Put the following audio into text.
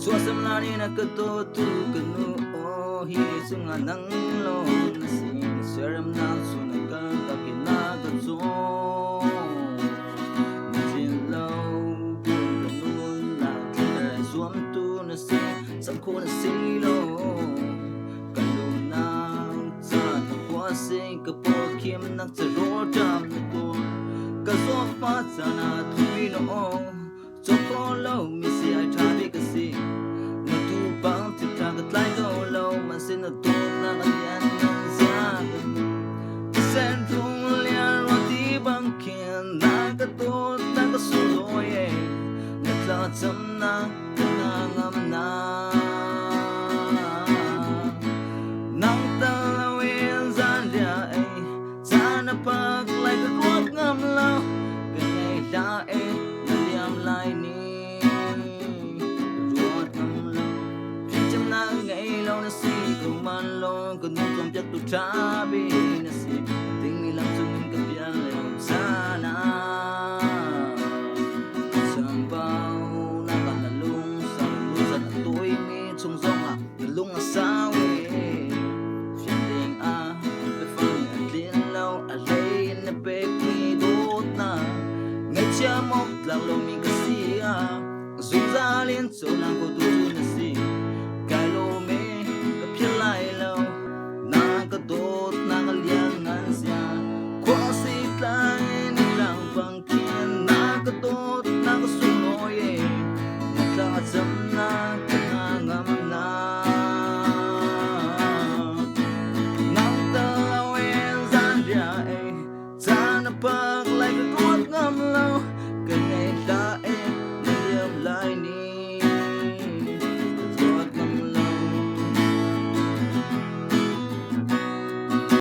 Suasam nani na kato tu kanu oh hi sunga nang lo na sing seram na suna ka kapina ka zo Jin lo bun kanu na kira zuam tu na sing sam ko na si lo kanu na sa ta kwa sing ka po kim nak sa ro jam na to ka zo pa sa na thui no cho ko lo mi si ai tha bi ka si na tu bang ti ta ka tlai go lo ma sin na tu na ka yan na sa ka sen tu lia ro ti bang kien na ka to na ka su lo ye na tla cham na ka na ngam na nang ta la wen zan dia ai zan na pak lai ka ruak ngam lo ka nei da ai na liam lai ni ruak ngam lo chim na ngai lo na si ko man lo ko nu kom jak tu cha bi na si ting mi lam chung ka pian le sa na sam bao na ka na lung sa lu sa na toi mi chung zong a na lung a sa we phian ding a be phang a tlin lo a le na pe ki dot na ngai cha mok lang lo mi ka si a zum za lien so lang ko tu